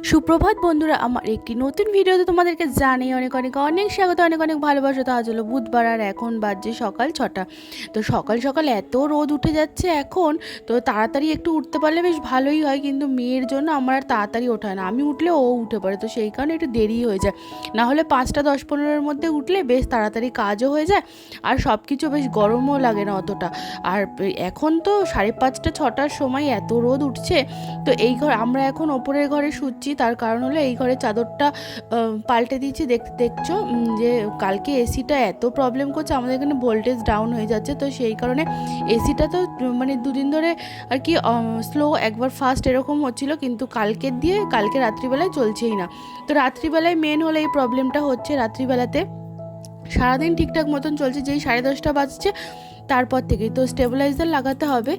সুপ্রভাত বন্ধুরা, আমার একটি নতুন ভিডিওতে তোমাদেরকে জানিয়ে অনেক অনেক অনেক স্বাগত, অনেক অনেক ভালোবাসা। তো আজ হলো বুধবার আর এখন বাজছে সকাল 6টা। তো সকাল সকাল এত রোদ উঠে যাচ্ছে এখন, তো তাড়াতাড়ি একটু উঠতে পারলে বেশ ভালোই হয়, কিন্তু মেয়ের জন্য আমার আর তাড়াতাড়ি ওঠা হয় না। আমি উঠলে ও উঠে পড়ে, তো সেই কারণে একটু দেরি হয়ে যায়। না হলে 5টা 10-15-এর মধ্যে উঠলে বেশ তাড়াতাড়ি কাজও হয়ে যায় আর সব কিছু বেশ গরমও লাগে না অতটা। আর এখন তো 5:30 6টার সময় এত রোদ উঠছে। তো এই ঘর আমরা এখন ওপরের ঘরে শুচ্ছি, তার কারণ হলো এই ঘরের চাদরটা পাল্টে দিয়েছি। দেখছো যে কালকে এসিটা এত প্রবলেম করছে, আমাদের এখানে ভোল্টেজ ডাউন হয়ে যাচ্ছে। তো সেই কারণে এসিটা তো মানে দুদিন ধরে আর কি স্লো, একবার ফাস্ট এরকম হচ্ছিলো, কিন্তু কালকে রাত্রিবেলায় চলছেই না। তো রাত্রিবেলায় মেন হলো এই প্রবলেমটা হচ্ছে। রাত্রিবেলাতে সারাদিন ঠিকঠাক মতন চলছে, যেই 10:30 বাজছে তারপর থেকেই তো স্টেবিলাইজার লাগাতে হবে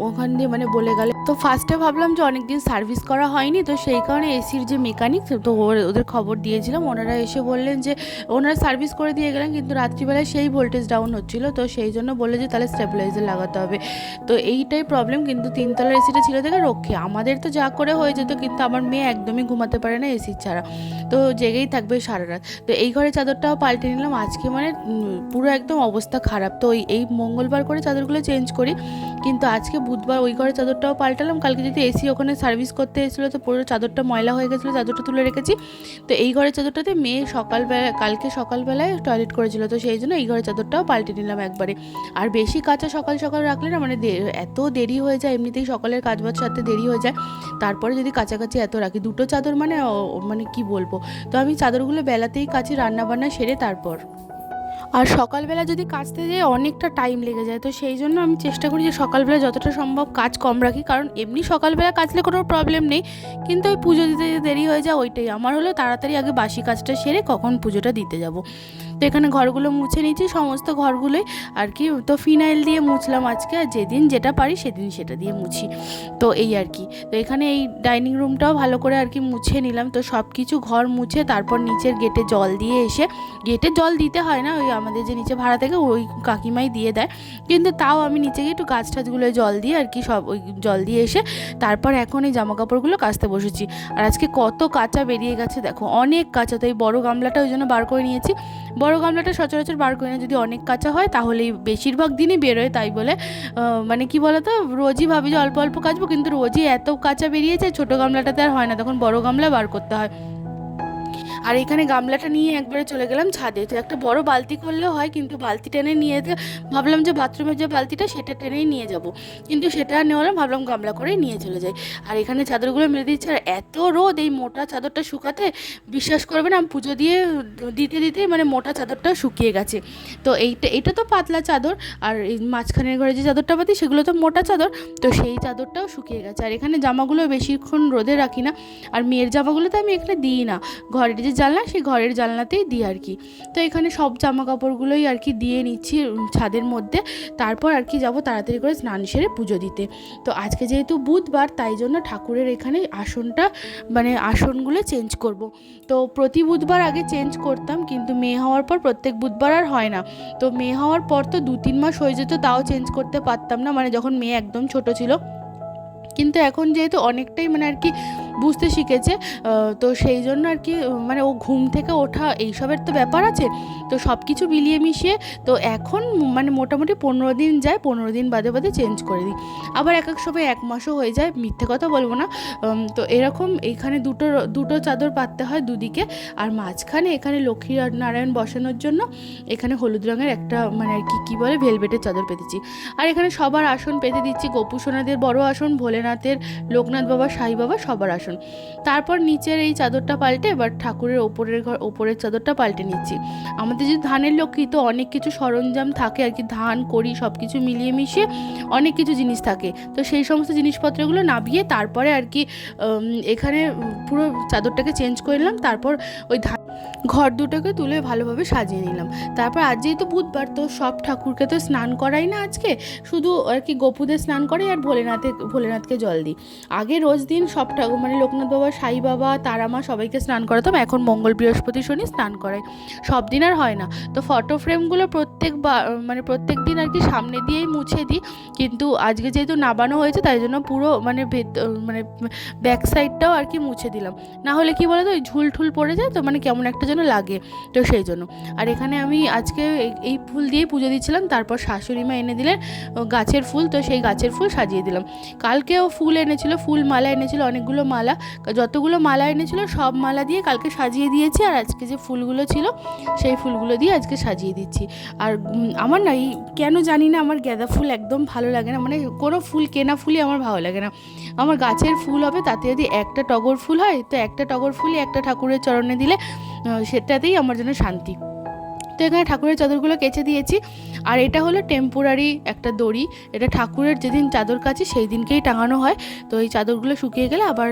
ওখান দিয়ে, মানে বলে গেলে। তো ফার্স্টে ভাবলাম যে অনেকদিন সার্ভিস করা হয়নি, তো সেই কারণে এসির যে মেকানিক, তো ওদের খবর দিয়েছিলাম। ওনারা এসে বললেন যে ওনারা সার্ভিস করে দিয়ে গেলেন, কিন্তু রাত্রিবেলায় সেই ভোল্টেজ ডাউন হচ্ছিলো। তো সেই জন্য বললে যে তাহলে স্টেবিলাইজার লাগাতে হবে। তো এইটাই প্রবলেম। কিন্তু 3তলার এসিটা ছিল থেকে রক্ষে, আমাদের তো যা করে হয়ে যেত, কিন্তু আমার মেয়ে একদমই ঘুমাতে পারে না এসি ছাড়া, তো জেগেই থাকবে সারা রাত। তো এই ঘরে চাদরটাও পাল্টে নিলাম আজকে, মানে পুরো একদম অবস্থা খারাপ। তো এই মঙ্গলবার করে চাদরগুলো চেঞ্জ করি, কিন্তু আজকে বুধবার ওই ঘরে চাদরটাও পাল্টালাম। কালকে যদি এসি ওখানে সার্ভিস করতে এসেছিলো, তো পুরো চাদরটা ময়লা হয়ে গেছিলো, চাদরটা তুলে রেখেছি। তো এই ঘরের চাদরটাতে মেয়ে কালকে সকালবেলায় টয়লেট করেছিল, তো সেই জন্য এই ঘরের চাদরটাও পাল্টে নিলাম একবারে। আর বেশি কাঁচা সকাল সকাল রাখলে না, মানে এত দেরি হয়ে যায়, এমনিতেই সকালের কাজবাজ সাথে দেরি হয়ে যায়, তারপরে যদি কাছাকাছি এত রাখি, দুটো চাদর মানে মানে কি বলবো। তো আমি চাদরগুলো বেলাতেই কাচি, রান্নাবান্না সেরে তারপর। আর সকালবেলা যদি কাচতে যাই অনেকটা টাইম লেগে যায়, তো সেই জন্য আমি চেষ্টা করি যে সকালবেলা যতটা সম্ভব কাজ কম রাখি, কারণ এমনি সকালবেলা কাচলে কোনো প্রবলেম নেই, কিন্তু ওই পুজো দিতে দেরি হয়ে যায়, ওইটাই আমার হলো তাড়াতাড়ি আগে বাসি কাজটা সেরে কখন পুজোটা দিতে যাব। তো এখানে ঘরগুলো মুছে নিয়েছি, সমস্ত ঘরগুলোই আর কি। তো ফিনাইল দিয়ে মুছলাম আজকে, আর যেদিন যেটা পারি সেদিন সেটা দিয়ে মুছি, তো এই আর কি। তো এখানে এই ডাইনিং রুমটাও ভালো করে আর কি মুছে নিলাম। তো সব কিছু ঘর মুছে তারপর নিচের গেটে জল দিয়ে এসে, গেটে জল দিতে হয় না, ওই আমাদের যে নিচে ভাড়া থেকে ওই কাকিমাই দিয়ে দেয়, কিন্তু তাও আমি নিচে গিয়ে একটু গাছ টাছগুলো জল দিয়ে আর কি, সব ওই জল দিয়ে এসে তারপর এখন এই জামা কাপড়গুলো কাচতে বসেছি। আর আজকে কত কাঁচা বেরিয়ে গেছে দেখো, অনেক কাঁচা। তো এই বড়ো গামলাটা ওই জন্য বার করে নিয়েছি। বড় গামলাটা সচরাচর বার করি না, যদি অনেক কাঁচা হয় তাহলেই বেশিরভাগ দিনই বেরোয়, তাই বলে মানে কি বলতো, রোজই ভাবি যে অল্প অল্প কাচবো, কিন্তু রোজই এত কাঁচা বেরিয়েছে, ছোটো গামলাটাতে আর হয় না, তখন বড় গামলা বার করতে হয়। আর এখানে গামলাটা নিয়ে একবারে চলে গেলাম ছাদে। তো একটা বড় বালতি করলেও হয়, কিন্তু বালতি টেনে নিয়ে ভাবলাম যে বাথরুমের যে বালতিটা সেটা টেনেই নিয়ে যাব, কিন্তু সেটা নেওয়া ভাবলাম গামলা করেই নিয়ে চলে যাই। আর এখানে চাদরগুলো মেলে দিচ্ছে, আর এত রোদ, এই মোটা চাদরটা শুকাতে বিশ্বাস করবে না, পুজো দিতে মানে মোটা চাদরটা শুকিয়ে গেছে। তো এটা তো পাতলা চাদর, আর এই মাঝখানের ঘরে যে চাদরটা পাতি সেগুলো তো মোটা চাদর, তো সেই চাদরটাও শুকিয়ে গেছে। আর এখানে জামাগুলো বেশিক্ষণ রোদে রাখি না, আর মেয়ের জামাগুলো তো আমি এখানে দিই না, ঘরের যে জানলা সেই ঘরের জানলাতেই দিই আর কি। তো এখানে সব জামা কাপড়গুলোই আর কি দিয়ে নিচ্ছি ছাদের মধ্যে, তারপর আর কি যাবো তাড়াতাড়ি করে স্নান সেরে পুজো দিতে। তো আজকে যেহেতু বুধবার, তাই জন্য ঠাকুরের এখানে আসনটা, মানে আসনগুলো চেঞ্জ করব। তো প্রতি বুধবার আগে চেঞ্জ করতাম, কিন্তু মেয়ে হওয়ার পর প্রত্যেক বুধবার আর হয় না। তো মেয়ে হওয়ার পর তো 2-3 মাস হয়ে যেত, তাও চেঞ্জ করতে পারতাম না, মানে যখন মেয়ে একদম ছোট ছিল। কিন্তু এখন যেহেতু অনেকটাই মানে আর কি বুঝতে শিখেছে, তো সেই জন্য আর কি, মানে ও ঘুম থেকে ওঠা এইসবের তো ব্যাপার আছে, তো সব কিছু মিলিয়ে মিশিয়ে তো এখন মানে মোটামুটি 15 দিন যায়, 15 দিন বাদে বাদে চেঞ্জ করে দিই। আবার এক সময় 1 মাসও হয়ে যায়, মিথ্যে কথা বলবো না। তো এরকম এইখানে দুটো চাদর পাততে হয় দুদিকে, আর মাঝখানে এখানে লক্ষ্মী নারায়ণ বসানোর জন্য এখানে হলুদ রঙের একটা মানে আর কি কী বলে ভেলভেটের চাদর পেতেছি। আর এখানে সবার আসন পেতে দিচ্ছি, গোপু সোনাদের বড় আসন, ভোলেনাথের, লোকনাথ বাবা, সাই বাবা সবার আসন। তারপর নিচের এই চাদরটা পাল্টে এবার ঠাকুরের ওপরের চাদরটা পাল্টে নিচ্ছি। আমাদের যে ধানের লক্ষ্মী, তো অনেক কিছু সরঞ্জাম থাকে আর কি, ধান করি সব কিছু মিলিয়ে মিশিয়ে অনেক কিছু জিনিস থাকে, তো সেই সমস্ত জিনিসপত্রগুলো নামিয়ে তারপরে আর কি এখানে পুরো চাদরটাকে চেঞ্জ করে নিলাম। তারপর ওই ঘর দুটোকে তুলে ভালোভাবে সাজিয়ে নিলাম। তারপর আজ যেহেতু বুধবার, তো সব ঠাকুরকে তো স্নান করাই না আজকে, শুধু আর কি গোপুদের স্নান করাই আর ভোলেনাথকে জল দিই। আগে রোজ দিন সব ঠাকুর মানে লোকনাথ বাবা, সাই বাবা, তারামা সবাইকে স্নান করাতাম, এখন মঙ্গল বৃহস্পতি শনি স্নান করাই, সব দিন আর হয় না। তো ফটো ফ্রেমগুলো প্রত্যেক দিন আর কি সামনে দিয়েই মুছে দিই, কিন্তু আজকে যেহেতু নাবানো হয়েছে তাই জন্য পুরো ব্যাক সাইডটাও আর কি মুছে দিলাম, না হলে কি বলো তো ওই ঝুল ঠুল পড়ে যায়, তো কেমন একটা যেন লাগে, তো সেই জন্য। আর এখানে আমি আজকে এই ফুল দিয়েই পুজো দিচ্ছিলাম। তারপর শাশুড়ি মা এনে দিলেন গাছের ফুল, তো সেই গাছের ফুল সাজিয়ে দিলাম। কালকেও ফুল এনেছিল, ফুল মালা এনেছিল অনেকগুলো মালা, যতগুলো মালা এনেছিল সব মালা দিয়ে কালকে সাজিয়ে দিয়েছি, আর আজকে যে ফুলগুলো ছিল সেই ফুলগুলো দিয়ে আজকে সাজিয়ে দিচ্ছি। আর আমার না এই কেন জানি না আমার গাঁদা ফুল একদম ভালো লাগে না, কোনো ফুল কেনা ফুলই আমার ভালো লাগে না। আমার গাছের ফুল হবে, তাতে যদি একটা টগর ফুল হয় তো একটা টগর ফুলই একটা ঠাকুরের চরণে দিলে সেটাতেই আমার জন্য শান্তি। তো এখানে ঠাকুরের চাদরগুলো কেচে দিয়েছি। আর এটা হলো টেম্পোরারি একটা দড়ি, এটা ঠাকুরের যেদিন চাদর কাচি সেই দিনকেই টাঙানো হয়। তো এই চাদরগুলো শুকিয়ে গেলে আবার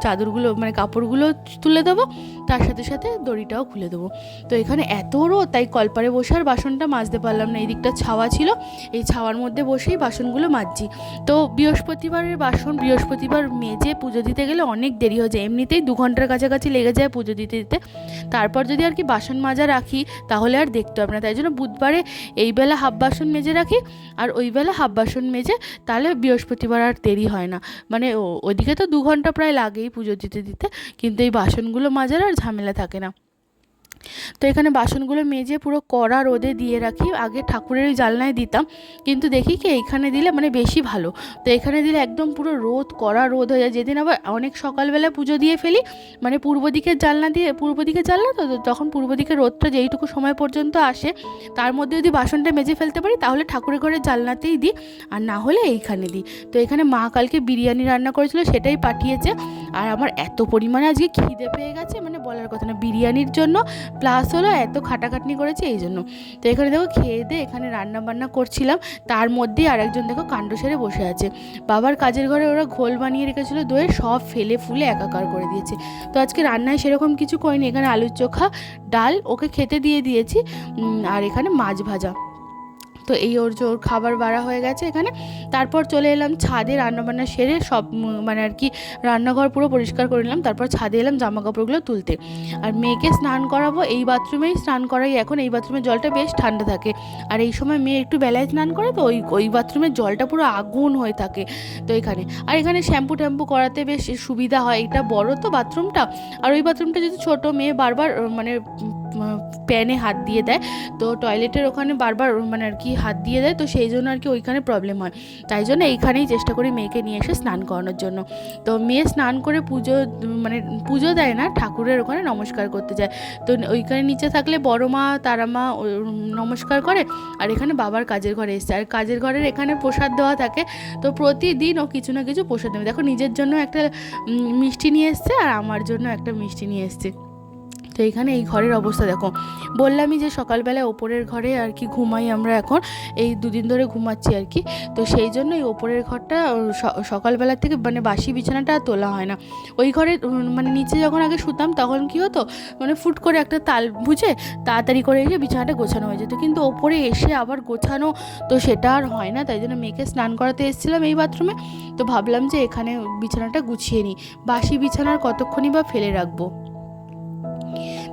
চাদরগুলো কাপড়গুলো তুলে দেবো, তার সাথে সাথে দড়িটাও খুলে দেবো। তো এখানে এত রোদ, তাই কলপারে বসে আর বাসনটা মাজতে পারলাম না, এই দিকটা ছাওয়া ছিল, এই ছাওয়ার মধ্যে বসেই বাসনগুলো মাজছি। তো বৃহস্পতিবারের বাসন বৃহস্পতিবার মেজে পুজো দিতে গেলে অনেক দেরি হয়ে যায়, এমনিতেই 2 ঘন্টার কাছাকাছি লেগে যায় পুজো দিতে দিতে। তারপর যদি আর কি বাসন মাজা রাখি তাহলে আর দেখতে হবে না, তাই জন্য বুধবারে এই বেলা হাফ বাসন মেজে রাখি আর ওই বেলা হাফ বাসন মেজে, তাহলে বৃহস্পতিবার আর দেরি হয় না। ওইদিকে তো 2 ঘন্টা প্রায় লাগেই পুজো দিতে দিতে, কিন্তু এই বাসনগুলো মাজার আর ঝামেলা থাকে না। তো এখানে বাসনগুলো মেজে পুরো কড়া রোদে দিয়ে রাখি, আগে ঠাকুরের ওই জানলায় দিতাম, কিন্তু দেখি কি এইখানে দিলে বেশি ভালো। তো এখানে দিলে একদম পুরো কড়া রোদ হয়ে যায়। যেদিন আবার অনেক সকালবেলা পুজো দিয়ে ফেলি, পূর্ব দিকের জানলা তো তখন পূর্ব দিকের রোদটা যেইটুকু সময় পর্যন্ত আসে তার মধ্যে যদি বাসনটা মেজে ফেলতে পারি তাহলে ঠাকুরের ঘরের জানলাতেই দিই, আর না হলে এইখানে দিই। তো এখানে মা কালকে বিরিয়ানি রান্না করেছিল, সেটাই পাঠিয়েছে। আর আমার এত পরিমাণে আজকে খিদে পেয়ে গেছে, বলার কথা না, বিরিয়ানির জন্য প্লাস হলো এত খাটাখাটনি করেছে এই জন্য। তো এখানে দেখো খেয়ে দিয়ে এখানে রান্না বান্না করছিলাম, তার মধ্যেই আরেকজন দেখো কাণ্ড সেরে বসে আছে। বাবার কাজের ঘরে ওরা ঘোল বানিয়ে রেখেছিলো দইয়ের, সব ফেলে ফুলে একাকার করে দিয়েছে। তো আজকে রান্নায় সেরকম কিছু করিনি, এখানে আলুর চোখা, ডাল ওকে খেতে দিয়ে দিয়েছি, আর এখানে মাছ ভাজা। তো এই ওর খাবার বাড়া হয়ে গেছে এখানে। তারপর চলে এলাম ছাদে, রান্নাবান্না সেরে সব আর কি রান্নাঘর পুরো পরিষ্কার করে নিলাম। তারপর ছাদে এলাম জামা কাপড়গুলো তুলতে, আর মেয়েকে স্নান করাবো। এই বাথরুমেই স্নান করাই এখন, এই বাথরুমের জলটা বেশ ঠান্ডা থাকে, আর এই সময় মেয়ে একটু বেলায় স্নান করে, তো ওই বাথরুমের জলটা পুরো আগুন হয়ে থাকে। তো এখানে শ্যাম্পু ট্যাম্পু করাতে বেশ সুবিধা হয়, এটা বড় তো বাথরুমটা, আর ওই বাথরুমটা যদি ছোটো, মেয়ে বারবার প্যানে হাত দিয়ে দেয়, তো টয়লেটের ওখানে বারবার আর কি হাত দিয়ে দেয়, তো সেই জন্য আর কি ওইখানে প্রবলেম হয়। তাই জন্য এইখানেই চেষ্টা করি মেয়েকে নিয়ে এসে স্নান করানোর জন্য। তো মেয়ে স্নান করে পুজো দেয় না, ঠাকুরের ওখানে নমস্কার করতে যায়। তো ওইখানে নিচে থাকলে বড় মা, তারা মা নমস্কার করে, আর এখানে বাবার কাজের ঘরে এসছে, আর কাজের ঘরের এখানে প্রসাদ দেওয়া থাকে, তো প্রতিদিন ও কিছু না কিছু প্রসাদ দেবে। দেখো নিজের জন্য একটা মিষ্টি নিয়ে এসছে, আর আমার জন্য একটা মিষ্টি নিয়ে এসছে। তো এখানে এই ঘরের অবস্থা দেখো, বললামই যে সকালবেলায় ওপরের ঘরে আর কি ঘুমাই আমরা, এখন এই 2 দিন ধরে ঘুমাচ্ছি আর কি। তো সেই জন্য এই ওপরের ঘরটা সকালবেলা থেকে বাসি বিছানাটা তোলা হয় না। ওই ঘরে নিচে যখন আগে শুতাম তখন কি হতো, ফুট করে একটা তাল বুঝে তাড়াতাড়ি করে এসে বিছানাটা গোছানো হয়ে যেত, কিন্তু ওপরে এসে আবার গোছানো তো সেটা আর হয় না। তাই জন্য মেয়েকে স্নান করাতে এসেছিলাম এই বাথরুমে, তো ভাবলাম যে এখানে বিছানাটা গুছিয়ে নিই, বাসি বিছানার কতক্ষণই বা ফেলে রাখবো।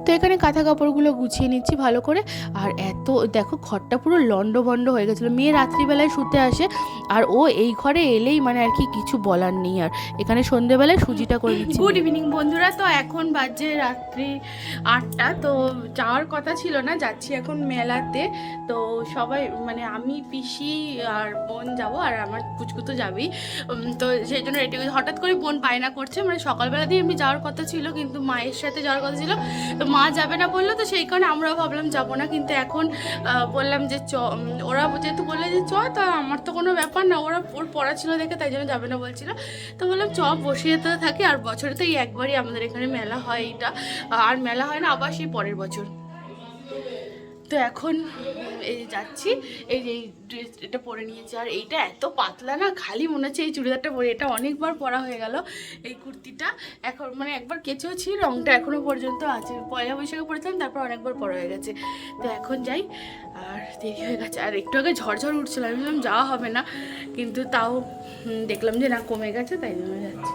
তো এখানে কাঁথা কাপড়গুলো গুছিয়ে নিচ্ছি ভালো করে। আর এত দেখো ঘরটা পুরো লন্ডভন্ড হয়ে গেছিলো, মেয়ে রাত্রিবেলায় শুতে আসে, আর ও এই ঘরে এলেই আর কি কিছু বলার নেই। আর এখানে সন্ধ্যেবেলায় সুজিটা করে নিচ্ছি। গুড ইভিনিং বন্ধুরা, তো এখন বাজে রাত্রি 8টা, তো যাওয়ার কথা ছিল না, যাচ্ছি এখন মেলাতে। তো সবাই আমি, পিসি আর বোন যাব, আর আমার পুচকু তো যাবেই। তো সেই জন্য রেডি হঠাৎ করে বোন বায়না করছে, সকালবেলা দিয়ে এমনি যাওয়ার কথা ছিল, কিন্তু মায়ের সাথে যাওয়ার কথা ছিল, তো মা যাবে না বললো, তো সেই কারণে আমরাও ভাবলাম যাবো না। কিন্তু এখন বললাম যে ওরা যেহেতু বললে যে তা আমার তো কোনো ব্যাপার না, ওর পড়া ছিল দেখে তাই জন্য যাবে না বলছিল। তো বললাম বসিয়ে তো থাকি, আর বছরে তো এই একবারই আমাদের এখানে মেলা হয়, এইটা আর মেলা হয় না আবার সেই পরের বছর। তো এখন এই যে যাচ্ছি, এই যে এই ড্রেস এটা পরে নিয়েছি, আর এইটা এত পাতলা না, খালি মনে হচ্ছে এই চুড়িদারটা পরে, এটা অনেকবার পরা হয়ে গেল এই কুর্তিটা। এখন মানে একবার কেচেওছি, রঙটা এখনও পর্যন্ত আছে, পয়লা বৈশাখে পরেছিলাম, তারপর অনেকবার পরা হয়ে গেছে। তো এখন যাই, আর দেরি হয়ে গেছে, আর একটু আগে ঝড়ঝড় উঠছিল, আমি ভাবলাম যাওয়া হবে না, কিন্তু তাও দেখলাম যে না কমে গেছে, তাই জন্য যাচ্ছি।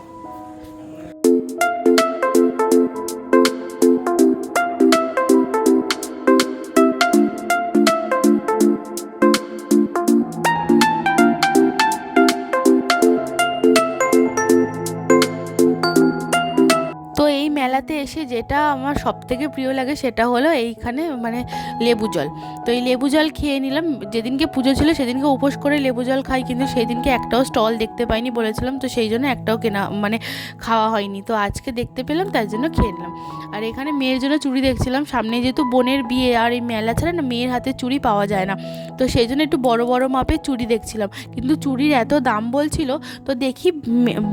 তো এই মেলাতে এসে যেটা আমার সবথেকে প্রিয় লাগে সেটা হলো এইখানে মানে লেবু জল। তো এই লেবু জল খেয়ে নিলাম, যেদিনকে পুজো ছিল সেদিনকে উপোস করে লেবু জল খাই, কিন্তু সেই দিনকে একটাও স্টল দেখতে পাইনি বলেছিলাম, তো সেই জন্য একটাও কেনা মানে খাওয়া হয়নি। তো আজকে দেখতে পেলাম, তার জন্য খেয়ে নিলাম। আর এখানে মেয়ের জন্য চুড়ি দেখছিলাম, সামনে যেহেতু বোনের বিয়ে, আর এই মেলা ছাড়া না মেয়ের হাতে চুড়ি পাওয়া যায় না, তো সেই জন্য একটু বড় বড় মাপের চুড়ি দেখছিলাম, কিন্তু চুড়ির এত দাম বলছিল। তো দেখি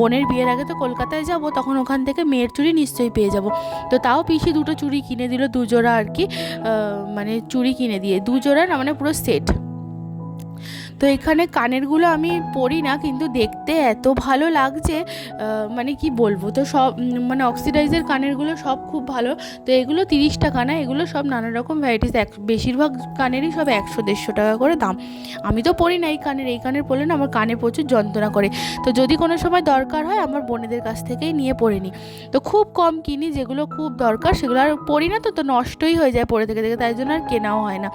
বোনের বিয়ের আগে তো কলকাতায় যাব, তখন ওখান থেকে মেয়ের চুড়ি নিশ্চয়ই পেয়ে যাব। তো তাও পিসি দুটো চুড়ি কিনে দিল, দুজোড়া আর কি, মানে চুড়ি কিনে দিয়ে দুজোড়া না, মানে পুরো সেট। তো এখানে কানেরগুলো আমি পরি না, কিন্তু দেখতে এত ভালো লাগছে, মানে কি বলবো। তো সব মানে অক্সিডাইজের কানেরগুলো সব খুব ভালো। তো এগুলো 30 টাকা না, এগুলো সব নানা রকম ভ্যারাইটিস, বেশিরভাগ কানেরই সব 100-150 টাকা করে দাম। আমি তো পরি না এই কানের পরলে না আমার কানে প্রচুর যন্ত্রণা করে। তো যদি কোনো সময় দরকার হয় আমার বোনেদের কাছ থেকেই নিয়ে পরে নিই। তো খুব কম কিনি, যেগুলো খুব দরকার সেগুলো আর পরি না, তো নষ্টই হয়ে যায় পরে থেকে, তাই জন্য আর কেনাও হয় না।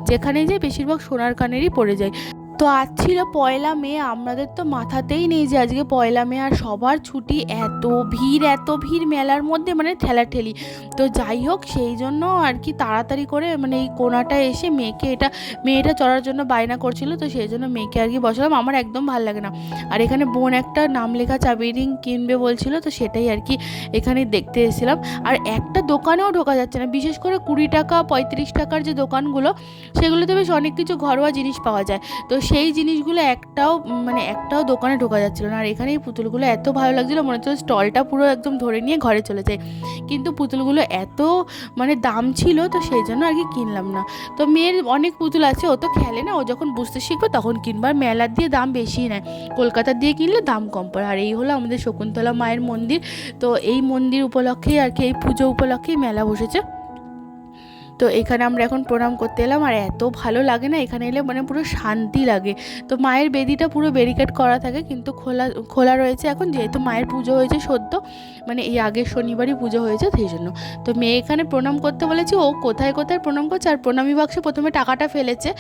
যেখানেই যাই বেশিরভাগ সোনার কানেরই পরে যায়। তো আজ ছিল পয়লা মে, আমাদের তো মাথাতেই নেই যে আজকে পয়লা মে, আর সবার ছুটি, এত ভিড় মেলার মধ্যে, মানে ঠেলাঠেলি। তো যাই হোক, সেই জন্য আর কি তাড়াতাড়ি করে মানে এই কোনাটা এসে মেয়েটা চড়ার জন্য বায়না করছিল, তো সেই জন্য মেয়েকে আর কি বসালাম। আমার একদম ভালো লাগে না। আর এখানে বোন একটা নাম লেখা চাবি রিং কিনবে বলছিল, তো সেটাই আর কি এখানে দেখতে এসেছিলাম। আর একটা দোকানেও ঢোকা যাচ্ছে না, বিশেষ করে 20 টাকা 35 টাকার যে দোকানগুলো, সেগুলোতে বেশ অনেক কিছু ঘরোয়া জিনিস পাওয়া যায়। তো সেই জিনিসগুলো একটাও দোকানে ঢোকা যাচ্ছিল না। আর এখানে এই পুতুলগুলো এত ভালো লাগছিলো, মনে হচ্ছিল স্টলটা পুরো একদম ধরে নিয়ে ঘরে চলে যায়, কিন্তু পুতুলগুলো এত মানে দাম ছিল, তো সেই জন্য আর কি কিনলাম না। তো মেয়ের অনেক পুতুল আছে, ও তো খেলে না, ও যখন বুঝতে শিখবে তখন কিনবে। আর মেলার দিয়ে দাম বেশি নেয়, কলকাতার দিয়ে কিনলে দাম কম পড়ে। আর এই হলো আমাদের শকুন্তলা মায়ের মন্দির। তো এই মন্দির উপলক্ষেই আর কি, এই পুজো উপলক্ষেই মেলা বসেছে। তো এখানে আমরা এখন প্রণাম করতে এলাম, আর এত ভালো লাগে না এখানে এলে, মানে পুরো শান্তি লাগে। তো মায়ের বেদিটা পুরো ব্যারিকেড করা থাকে, কিন্তু খোলা রয়েছে এখন, যেহেতু মায়ের পুজো হয়েছে সদ্য, মানে এই আগের শনিবারই পুজো হয়েছে, সেই জন্য। তো মেয়ে এখানে প্রণাম করতে বলেছি, ও কোথায় প্রণাম করছে। আর প্রণামী বাক্সে প্রথমে টাকাটা ফেলেছে,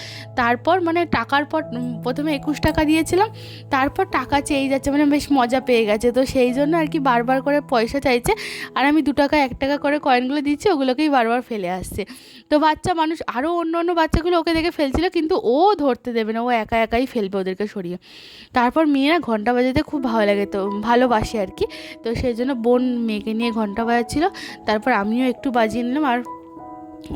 তারপর মানে টাকার পর প্রথমে 21 টাকা দিয়েছিলাম, তারপর টাকা চেয়ে যাচ্ছে, মানে বেশ মজা পেয়ে গেছে। তো সেই জন্য আর কি বারবার করে পয়সা চাইছে, আর আমি 2 টাকা 1 টাকা করে কয়েনগুলো দিচ্ছি, ওগুলোকেই বারবার ফেলে আসছে। তো বাচ্চা মানুষ, আরও অন্য বাচ্চাগুলো ওকে দেখে ফেলছিল, কিন্তু ও ধরতে দেবে না, ও একাই ফেলবে ওদেরকে সরিয়ে। তারপর মেয়েরা ঘন্টা বাজাতে খুব ভালো লাগে, তো ভালোবাসে আর কি, তো সেই জন্য বোন মেয়েকে নিয়ে ঘন্টা বাজাচ্ছিল, তারপর আমিও একটু বাজিয়ে নিলাম। আর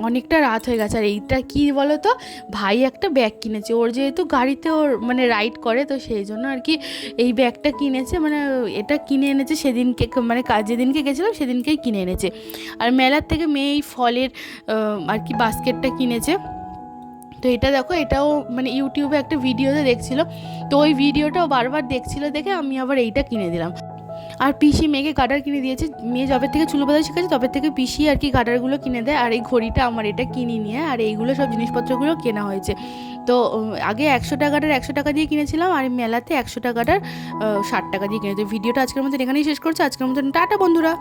অনেকটা রাত হয়ে গেছে। আর এইটা কি বলো তো, ভাই একটা ব্যাগ কিনেছে, ওর যেহেতু গাড়িতে ওর মানে রাইড করে, তো সেই জন্য আর কি এই ব্যাগটা কিনেছে, মানে এটা কিনে এনেছে সেদিনকে, মানে যেদিনকে গেছিলাম সেদিনকেই কিনে এনেছে। আর মেলার থেকে মেয়ে এই ফলের আর কি বাস্কেটটা কিনেছে। তো এটা দেখো, এটাও মানে ইউটিউবে একটা ভিডিওতে দেখছিল, তো ওই ভিডিওটাও বারবার দেখছিল, দেখে আমি আবার এইটা কিনে দিলাম। আর পিসি মেয়েকে গার্ডার কিনে দিয়েছে, মেয়ে যবে থেকে চুল বাঁধা শিখেছে তবে থেকে পিসি আর কি গার্ডারগুলো কিনে দেয়। আর এই ঘড়িটা আমার, এটা কিনি নিয়ে, আর এইগুলো সব জিনিসপত্রগুলো কেনা হয়েছে। তো আগে 100 টাকাটার 100 টাকা দিয়ে কিনেছিলাম, আর মেলাতে 100 টাকাটার 60 টাকা দিয়ে কিনেছি। ভিডিওটা আজকের মতন এখানেই শেষ করছি, আজকের মতন টাটা বন্ধুরা।